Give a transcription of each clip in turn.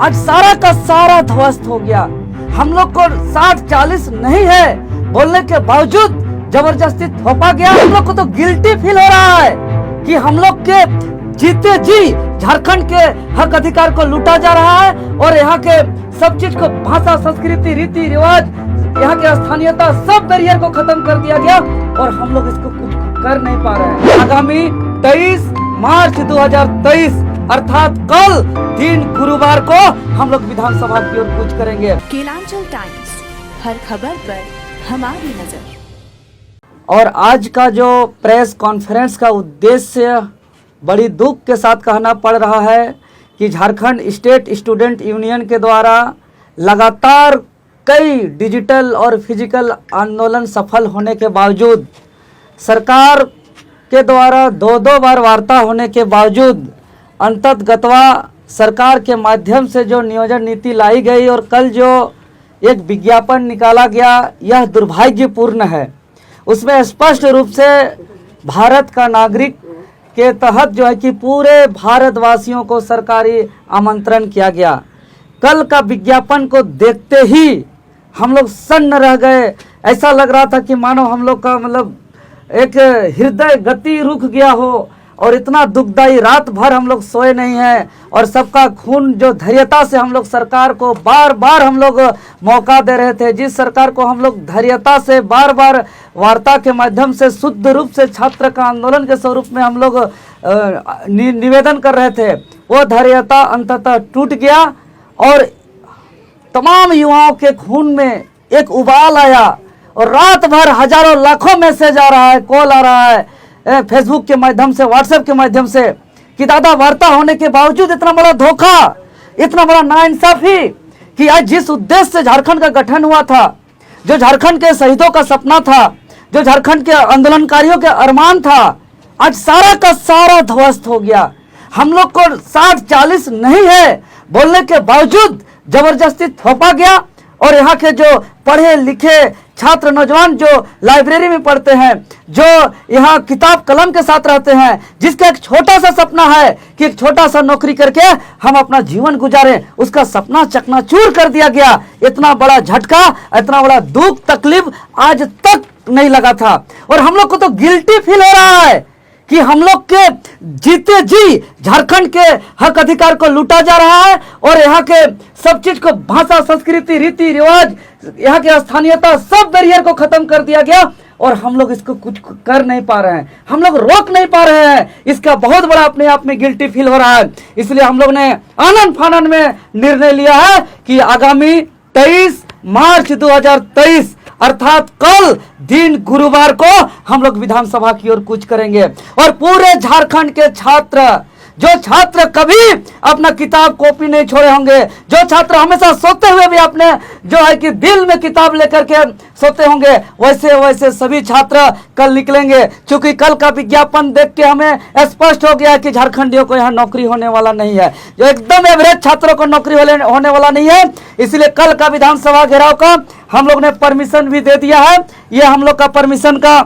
आज सारा का सारा ध्वस्त हो गया। हम लोग को 60-40 नहीं है बोलने के बावजूद जबरदस्ती थोपा गया। हम लोग को तो गिल्टी फील हो रहा है कि हम लोग के जीते जी झारखंड के हक अधिकार को लूटा जा रहा है और यहाँ के सब चीज को, भाषा, संस्कृति, रीति रिवाज, यहाँ की स्थानीयता, सब बैरियर को खत्म कर दिया गया और हम लोग इसको कुछ कर नहीं पा रहे हैं। आगामी 23 मार्च 2023 अर्थात कल दिन गुरुवार को हम लोग विधानसभा की ओर कूच करेंगे। केलांचल टाइम्स, हर खबर पर हमारी नजर। और आज का जो प्रेस कॉन्फ्रेंस का उद्देश्य बड़ी दुख के साथ कहना पड़ रहा है कि झारखंड स्टेट स्टूडेंट यूनियन के द्वारा लगातार कई डिजिटल और फिजिकल आंदोलन सफल होने के बावजूद, सरकार के द्वारा 2-2 बार वार्ता होने के बावजूद अंततगतवा सरकार के माध्यम से जो नियोजन नीति लाई गई और कल जो एक विज्ञापन निकाला गया, यह दुर्भाग्यपूर्ण है। उसमें स्पष्ट रूप से भारत का नागरिक के तहत जो है कि पूरे भारतवासियों को सरकारी आमंत्रण किया गया। कल का विज्ञापन को देखते ही हम लोग सन्न रह गए। ऐसा लग रहा था कि मानो हम लोग का मतलब एक हृदय गति रुक गया हो और इतना दुखदाई, रात भर हम लोग सोए नहीं हैं और सबका खून जो धैर्यता से हम लोग सरकार को बार बार हम लोग मौका दे रहे थे, जिस सरकार को हम लोग धैर्यता से बार बार वार्ता के माध्यम से शुद्ध रूप से छात्र का आंदोलन के स्वरूप में हम लोग निवेदन कर रहे थे, वो धैर्यता अंततः टूट गया और तमाम युवाओं के खून में एक उबाल आया और रात भर हजारों लाखों मैसेज आ रहा है, कॉल आ रहा है फेसबुक के माध्यम से, व्हाट्सएप के माध्यम से कि दादा वार्ता होने के बावजूद इतना बड़ा धोखा, इतना बड़ा नाइंसाफी कि आज जिस उद्देश्य से झारखंड का गठन हुआ था, जो झारखंड के शहीदों का सपना था, जो झारखंड के आंदोलनकारियों के अरमान था, आज सारा का सारा ध्वस्त हो गया। हम लोग को 60-40 नहीं है बोलने के बावजूद जबरदस्ती थोपा गया और यहाँ के जो पढ़े लिखे छात्र नौजवान जो लाइब्रेरी में पढ़ते हैं, जो यहाँ किताब कलम के साथ रहते हैं, जिसका एक छोटा सा सपना है कि एक छोटा सा नौकरी करके हम अपना जीवन गुजारें, उसका सपना चकनाचूर कर दिया गया। इतना बड़ा झटका, इतना बड़ा दुख तकलीफ आज तक नहीं लगा था और हम लोग को तो गिल्टी फील हो रहा है कि हम लोग के जीते जी झारखंड के हक अधिकार को लूटा जा रहा है और यहाँ के सब चीज को, भाषा, संस्कृति, रीति रिवाज, यहाँ की स्थानीयता, सब बैरियर को खत्म कर दिया गया और हम लोग इसको कुछ कर नहीं पा रहे हैं, हम लोग रोक नहीं पा रहे हैं। इसका बहुत बड़ा अपने आप में गिल्टी फील हो रहा है। इसलिए हम लोग ने आनन फानन में निर्णय लिया है कि आगामी 23 मार्च 2023 अर्थात कल दिन गुरुवार को हम लोग विधानसभा की ओर कूच करेंगे और पूरे झारखंड के छात्र, जो छात्र कभी अपना किताब कॉपी नहीं छोड़े होंगे, जो छात्र हमेशा सोते हुए भी अपने जो है कि दिल में किताब लेकर के सोते होंगे, वैसे वैसे सभी छात्र कल निकलेंगे। क्योंकि कल का विज्ञापन देख के हमें स्पष्ट हो गया कि झारखंडियों को यहाँ नौकरी होने वाला नहीं है, जो एकदम एवरेज छात्रों को नौकरी होने वाला नहीं है। इसलिए कल का विधानसभा घेराव का हम लोग ने परमिशन भी दे दिया है। ये हम लोग का परमिशन का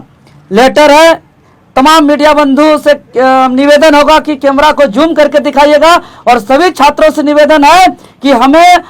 लेटर है। तमाम मीडिया बंधु से निवेदन होगा कि कैमरा को जूम करके दिखाइएगा और सभी छात्रों से निवेदन है कि हमें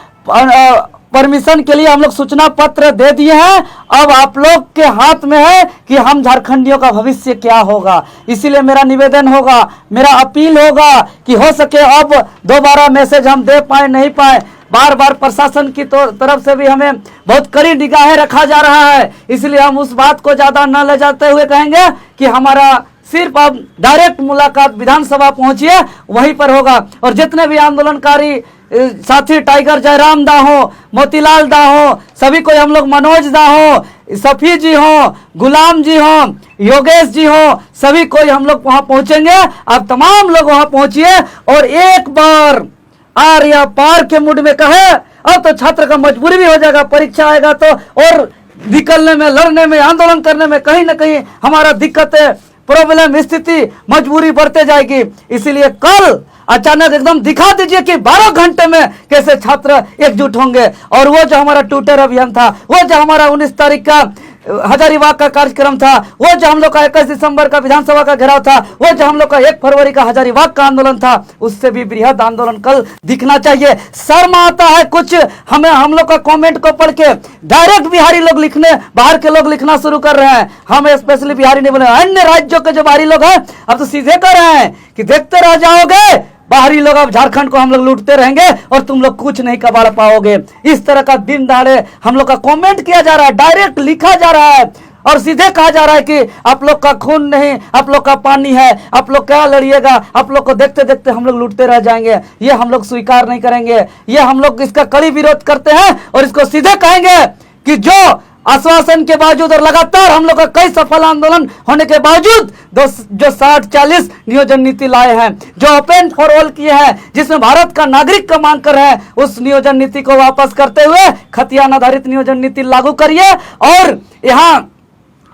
परमिशन के लिए हम लोग सूचना पत्र दे दिए हैं। अब आप लोग के हाथ में है कि हम झारखंडियों का भविष्य क्या होगा। इसीलिए मेरा निवेदन होगा, मेरा अपील होगा कि हो सके अब दोबारा मैसेज हम दे पाए नहीं पाए, बार बार प्रशासन की तरफ से भी हमें बहुत कड़ी निगाहें रखा जा रहा है। इसलिए हम उस बात को ज्यादा न ले जाते हुए कहेंगे कि हमारा सिर्फ अब डायरेक्ट मुलाकात विधानसभा पहुंचिए, वहीं पर होगा। और जितने भी आंदोलनकारी साथी, टाइगर जयराम दा हो, मोतीलाल दा हो, सभी को हम लोग, मनोज दा हो, सफी जी हो, गुलाम जी हो, योगेश जी हो, सभी को हम लोग वहां पहुंचेंगे। आप तमाम लोग वहां पहुंचिए और एक बार आर या पार के मूड में कहे। अब तो छात्र का मजबूरी भी हो जाएगा, परीक्षा आएगा तो और निकलने में, लड़ने में, आंदोलन करने में कहीं ना कहीं हमारा दिक्कतें, प्रॉब्लम, स्थिति, मजबूरी बढ़ते जाएगी। इसीलिए कल अचानक एकदम दिखा दीजिए कि 12 घंटे में कैसे छात्र एकजुट होंगे। और वो जो हमारा ट्विटर अभियान था, वो जो हमारा 19 तारीख का हजारीबाग का कार्यक्रम था, वो जो हम लोग का 21 दिसंबर का विधानसभा का घेराव था, वो जो हम लोग का 1 फरवरी का हजारीबाग का आंदोलन था, उससे भी बृहद आंदोलन कल दिखना चाहिए। शर्म आता है कुछ हमें, हम लोग का कमेंट को पढ़ के डायरेक्ट बिहारी लोग लिखने, बाहर के लोग लिखना शुरू कर रहे हैं। हम स्पेशली बिहारी नहीं बोले, अन्य राज्यों के जो बाहरी लोग हैं अब तो सीधे कर रहे हैं कि देखते रह जाओगे बाहरी लोग, अब झारखंड को हम लोग लूटते रहेंगे और तुम लोग कुछ नहीं कबाड़ पाओगे। इस तरह का दिन दहाड़े हम लोग का कमेंट किया जा रहा है, डायरेक्ट लिखा जा रहा है और सीधे कहा जा रहा है कि आप लोग का खून नहीं, आप लोग का पानी है, आप लोग क्या लड़िएगा, आप लोग को देखते देखते हम लोग लूटते रह जाएंगे। ये हम लोग स्वीकार नहीं करेंगे, ये हम लोग इसका कड़ी विरोध करते हैं और इसको सीधे कहेंगे कि जो आश्वासन के बावजूद और लगातार हम लोग का कई सफल आंदोलन होने के बावजूद जो 60-40 नियोजन नीति लाए हैं, जो ओपन फॉर ऑल किए हैं, जिसमें भारत का नागरिक का मांग कर रहे हैं, उस नियोजन नीति को वापस करते हुए खतियान आधारित नियोजन नीति लागू करिए और यहाँ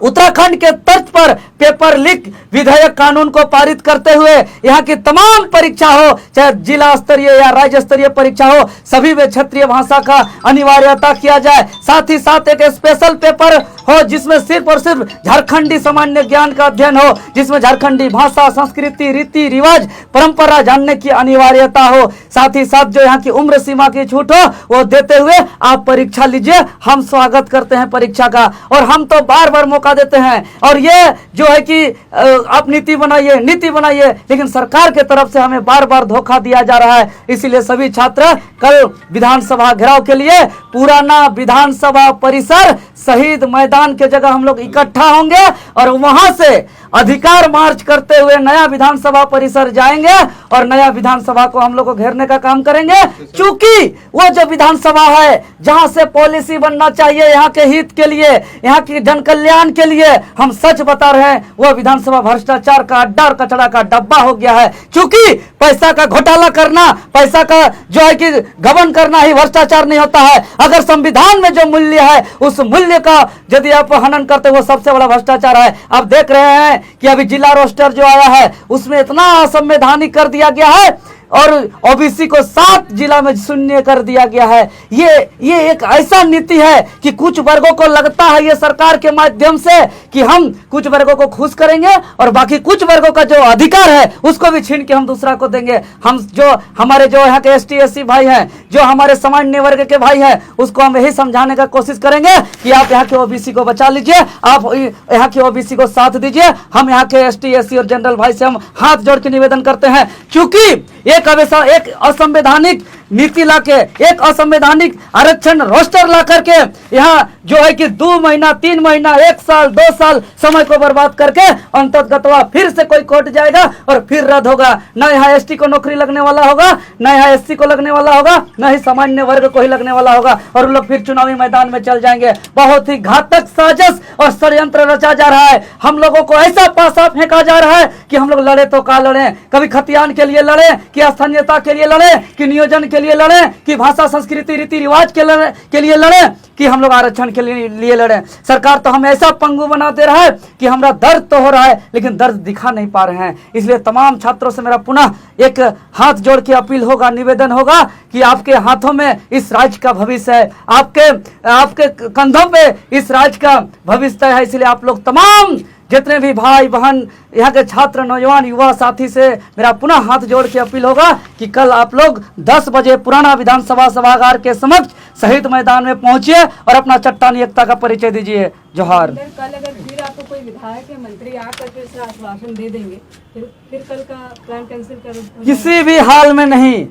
उत्तराखंड के तर्ज पर पेपर लीक विधेयक कानून को पारित करते हुए यहाँ की तमाम परीक्षा हो, चाहे जिला स्तरीय या राज्य स्तरीय परीक्षा हो, सभी में क्षेत्रीय भाषा का अनिवार्यता किया जाए। साथ ही साथ एक स्पेशल पेपर हो जिसमें सिर्फ और सिर्फ झारखंडी सामान्य ज्ञान का अध्ययन हो, जिसमें झारखंडी भाषा, संस्कृति, रीति रिवाज, परंपरा जानने की अनिवार्यता हो। साथ ही साथ जो यहाँ की उम्र सीमा की छूट हो वो देते हुए आप परीक्षा लीजिए। हम स्वागत करते हैं परीक्षा का और हम तो बार बार मौका देते हैं। और ये जो है कि आप नीति बनाइए, लेकिन सरकार के तरफ से हमें बार बार धोखा दिया जा रहा है। इसीलिए सभी छात्र कल विधानसभा घेराव के लिए पुराना विधानसभा परिसर शहीद मैदान के जगह हम लोग इकट्ठा होंगे और वहां से अधिकार मार्च करते हुए नया विधानसभा परिसर जाएंगे और नया विधानसभा को हम लोग को घेरने का काम करेंगे। क्योंकि वो जो विधानसभा है जहां से पॉलिसी बनना चाहिए यहाँ के हित के लिए, यहाँ की जन कल्याण के लिए, हम सच बता रहे हैं वो विधानसभा भ्रष्टाचार का अड्डा और कचरा का डब्बा हो गया है। क्योंकि पैसा का घोटाला करना, पैसा का जो है कि गबन करना ही भ्रष्टाचार नहीं होता है। अगर संविधान में जो मूल्य है उस मूल्य का यदि आप हनन करते वो सबसे बड़ा भ्रष्टाचार है। आप देख रहे हैं कि अभी जिला रोस्टर जो आया है उसमें इतना असंवैधानिक कर दिया गया है और ओबीसी को 7 जिला में शून्य कर दिया गया है। ये एक ऐसा नीति है कि कुछ वर्गों को लगता है ये सरकार के माध्यम से कि हम कुछ वर्गों को खुश करेंगे और बाकी कुछ वर्गों का जो अधिकार है उसको भी छीन के हम दूसरा को देंगे। हम जो हमारे जो यहाँ के ST SC भाई हैं, जो हमारे सामान्य वर्ग के भाई हैं, उसको हम यही समझाने का कोशिश करेंगे कि आप यहाँ के ओबीसी को बचा लीजिए, आप यहाँ के ओबीसी को साथ दीजिए। हम यहाँ के ST SC और जनरल भाई से हम हाथ जोड़ के निवेदन करते हैं, क्योंकि एक असंवैधानिक नीति लाके, एक असंवैधानिक आरक्षण रोस्टर ला करके यहाँ जो है कि 2 महीना 3 महीना 1 साल 2 साल समय को बर्बाद करके अंततगतवा फिर से कोई कोर्ट जाएगा और फिर रद्द होगा। न यहाँ ST को नौकरी लगने वाला होगा, न यहाँ SC को लगने वाला होगा, न ही सामान्य वर्ग को ही लगने वाला होगा और उन लोग फिर चुनावी मैदान में चल जाएंगे। बहुत ही घातक साजिश और षड्यंत्र रचा जा रहा है। हम लोगों को ऐसा पासा फेंका जा रहा है कि हम लोग लड़े तो का लड़े, कभी खतियान के लिए लड़े, कि स्थानीयता के लिए लड़े, कि नियोजन के लिए लड़े, कि भाषा संस्कृति रीति रिवाज के लिए लड़े, कि हम लोग आरक्षण के लिए लड़े। सरकार तो हमें ऐसा पंगु बना दे रहा है कि हमारा दर्द तो हो रहा है लेकिन दर्द दिखा नहीं पा रहे हैं। इसलिए तमाम छात्रों से मेरा पुनः एक हाथ जोड़ के अपील होगा, निवेदन होगा कि आपके हाथों में इस राज्य का भविष्य है, आपके कंधों पे इस राज्य का भविष्य है। इसलिए आप लोग तमाम जितने भी भाई बहन यहाँ के छात्र, नौजवान, युवा साथी से मेरा पुनः हाथ जोड़ के अपील होगा कि कल आप लोग 10 बजे पुराना विधानसभा सभागार के समक्ष शहीद मैदान में पहुंचिए और अपना चट्टानी एकता का परिचय दीजिए। जोहार। कल अगर फिर आपको कोई विधायक या मंत्री आकर के इस आश्वासन दे देंगे, फिर कल का प्लान कैंसिल कर? किसी भी हाल में नहीं।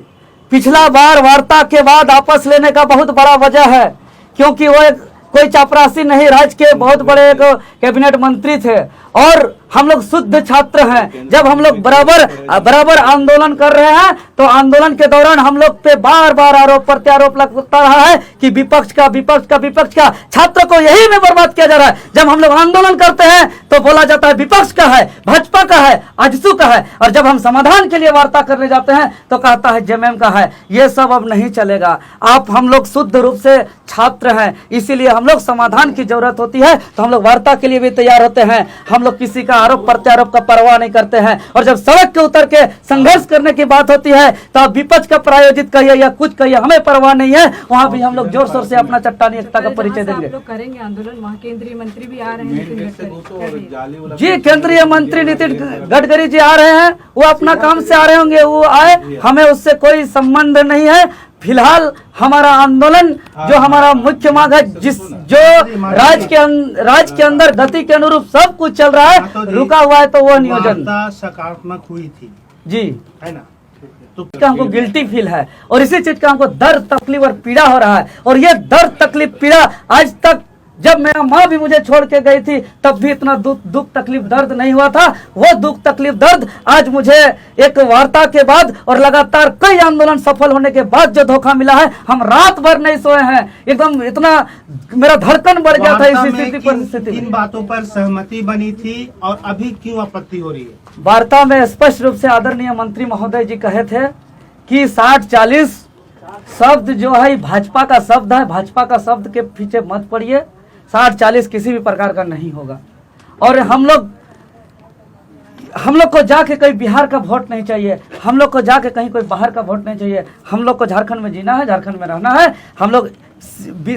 पिछला बार वार्ता के बाद आपस लेने का बहुत बड़ा वजह है, क्योंकि वो कोई चापरासी नहीं, राज्य के बहुत बड़े एक कैबिनेट मंत्री थे और हम लोग शुद्ध छात्र हैं। जब हम लोग बराबर आंदोलन कर रहे हैं तो आंदोलन के दौरान हम लोग पे बार बार आरोप प्रत्यारोप लगता रहा है कि विपक्ष का छात्र को यही में बर्बाद किया जा रहा है। जब हम लोग आंदोलन करते हैं तो बोला जाता है विपक्ष का है, भाजपा का है, आजसू का है, और जब हम समाधान के लिए वार्ता करने जाते हैं तो कहता है JMM का है। ये सब अब नहीं चलेगा। हम लोग शुद्ध रूप से छात्र हैं, इसीलिए हम लोग समाधान की जरूरत होती है तो हम लोग वार्ता के लिए भी तैयार होते हैं। हम लोग किसी का आरोप प्रत्यारोप का परवाह नहीं करते हैं। और जब सड़क के उतर के संघर्ष करने की बात होती है तो आप विपक्ष का प्रायोजित कहिए या कुछ कहिए, हमें परवाह नहीं है। वहाँ भी हम लोग जोर शोर से अपना चट्टानी एकता का परिचय देंगे। आप लोग करेंगे आंदोलन, वहाँ केंद्रीय मंत्री भी आ रहे हैं नितिन गडकरी जी, केंद्रीय मंत्री नितिन गडकरी जी आ रहे हैं, वो अपना काम से आ रहे होंगे, वो आए, हमें उससे कोई संबंध नहीं है। फिलहाल हमारा आंदोलन जो हमारा मुख्य मांग है, जो राज्य के अंदर गति के अनुरूप सब कुछ चल रहा है, रुका हुआ है, तो वो नियोजन सकारात्मक हुई थी जी, है ना। तो हमको गिल्टी फील है और इसी चीज का हमको दर्द तकलीफ और पीड़ा हो रहा है। और ये दर्द तकलीफ पीड़ा आज तक, जब मेरा माँ भी मुझे छोड़ के गई थी तब भी इतना दुख तकलीफ दर्द नहीं हुआ था। वो दुख तकलीफ दर्द आज मुझे एक वार्ता के बाद और लगातार कई आंदोलन सफल होने के बाद जो धोखा मिला है, हम रात भर नहीं सोए हैं, एकदम इतना मेरा धड़कन बढ़ गया था इस स्थिति परिस्थिति में। इन बातों पर सहमति बनी थी और अभी क्यों आपत्ति हो रही है? वार्ता में स्पष्ट रूप से आदरणीय मंत्री महोदय जी कहे थे कि 60-40 शब्द जो है भाजपा का शब्द है, भाजपा का शब्द के पीछे मत पड़िए, 60-40 किसी भी प्रकार का नहीं होगा। और हम लोग को जाके कहीं बिहार का वोट नहीं चाहिए, हम लोग को जाके कहीं कोई बाहर का वोट नहीं चाहिए। हम लोग को झारखंड में जीना है, झारखंड में रहना है। हम लोग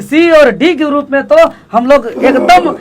सी और डी के रूप में तो हम लोग एकदम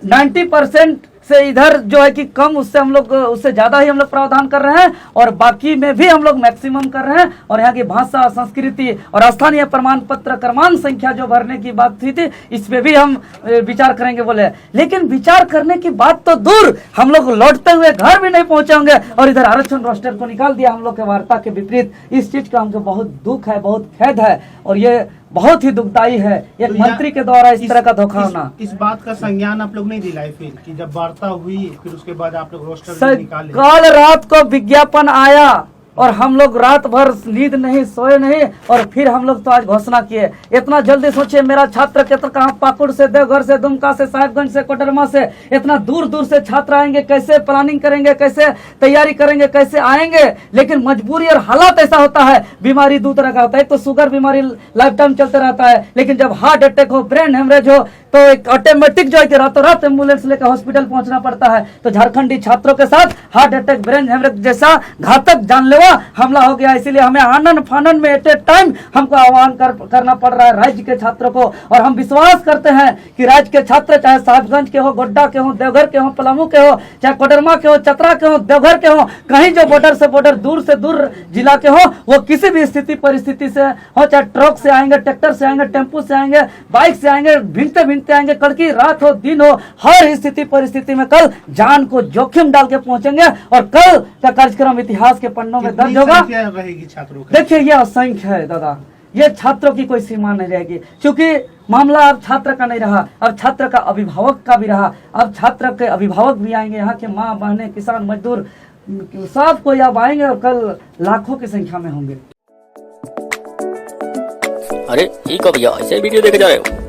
90% से इधर जो है कि कम, उससे हम लोग उससे ज्यादा ही हम लोग प्रावधान कर रहे हैं और बाकी में भी हम लोग मैक्सिमम कर रहे हैं। और यहाँ की भाषा, संस्कृति और स्थानीय प्रमाण पत्र क्रमांक संख्या जो भरने की बात हुई थी, इस पे भी हम विचार करेंगे बोले। लेकिन विचार करने की बात तो दूर, हम लोग लौटते हुए घर भी नहीं पहुंचे होंगे और इधर आरक्षण रोस्टर को निकाल दिया हम लोग के वार्ता के विपरीत। इस चीज का हमको बहुत दुख है, बहुत खेद है और ये बहुत ही दुखदायी है एक मंत्री के द्वारा इस तरह का धोखा होना। इस बात का संज्ञान आप लोग नहीं दिलाए फिर कि जब वार्ता हुई फिर उसके बाद आप लोग रोस्टर निकाले? कल रात को विज्ञापन आया और हम लोग रात भर नींद नहीं सोए नहीं और फिर हम लोग तो आज घोषणा किए। इतना जल्दी सोचिए, मेरा छात्र कितना कहाँ, पाकुड़ से, देवघर से, दुमका से, साहिबगंज से, कोडरमा से, इतना दूर दूर से छात्र आएंगे, कैसे प्लानिंग करेंगे, कैसे तैयारी करेंगे, कैसे आएंगे। लेकिन मजबूरी और हालात ऐसा होता है, बीमारी दो तरह का होता है, एक तो शुगर बीमारी लाइफ टाइम चलते रहता है, लेकिन जब हार्ट अटैक हो, ब्रेन हेमरेज हो तो एक ऑटोमेटिक जो है कि रातों रात एम्बुलेंस लेकर हॉस्पिटल पहुंचना पड़ता है। तो झारखंडी छात्रों के साथ हार्ट अटैक, ब्रेन हेमरेज जैसा घातक जानलेवा हमला हो गया। इसीलिए हमें आनन फानन में एट ए टाइम हमको आह्वान करना पड़ रहा है राज्य के छात्रों को। और हम विश्वास करते हैं कि राज्य के छात्र चाहे साहिबगंज के हो, गोड्डा के हो, देवघर के हो, पलामू के हो, चाहे कोडरमा के हो, चतरा के हो, देवघर के हो, कहीं जो बॉर्डर से बॉर्डर दूर से दूर जिला के हो, वो किसी भी स्थिति परिस्थिति से हो, चाहे ट्रक से आएंगे, ट्रैक्टर से आएंगे, टेम्पू से आएंगे, बाइक से आएंगे, भिनते आएंगे, कड़की रात हो दिन हो, हर स्थिति परिस्थिति में कल जान को जोखिम डाल के पहुंचेंगे और कल का कार्यक्रम इतिहास के पन्नों में दर्ज होगा। रहेगी छात्रों की? देखिए ये असंख्य है दादा, ये छात्रों की कोई सीमा नहीं रहेगी, क्योंकि मामला अब छात्र का नहीं रहा, अब छात्र का अभिभावक का भी रहा। अब छात्र के अभिभावक भी आएंगे, यहाँ के माँ बहने, किसान, मजदूर, सब कोई अब आएंगे और कल लाखों की संख्या में होंगे। अरे ठीक है भैया, ऐसे वीडियो देखे जा रहे हो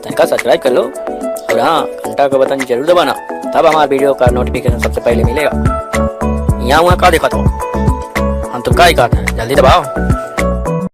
तनिका सब्सक्राइब कर लो और हाँ घंटा का बटन जरूर दबाना, तब हमारे वीडियो का नोटिफिकेशन सबसे पहले मिलेगा। यहाँ वहाँ का देखा तो हम तो का ही कहते हैं, जल्दी दबाओ।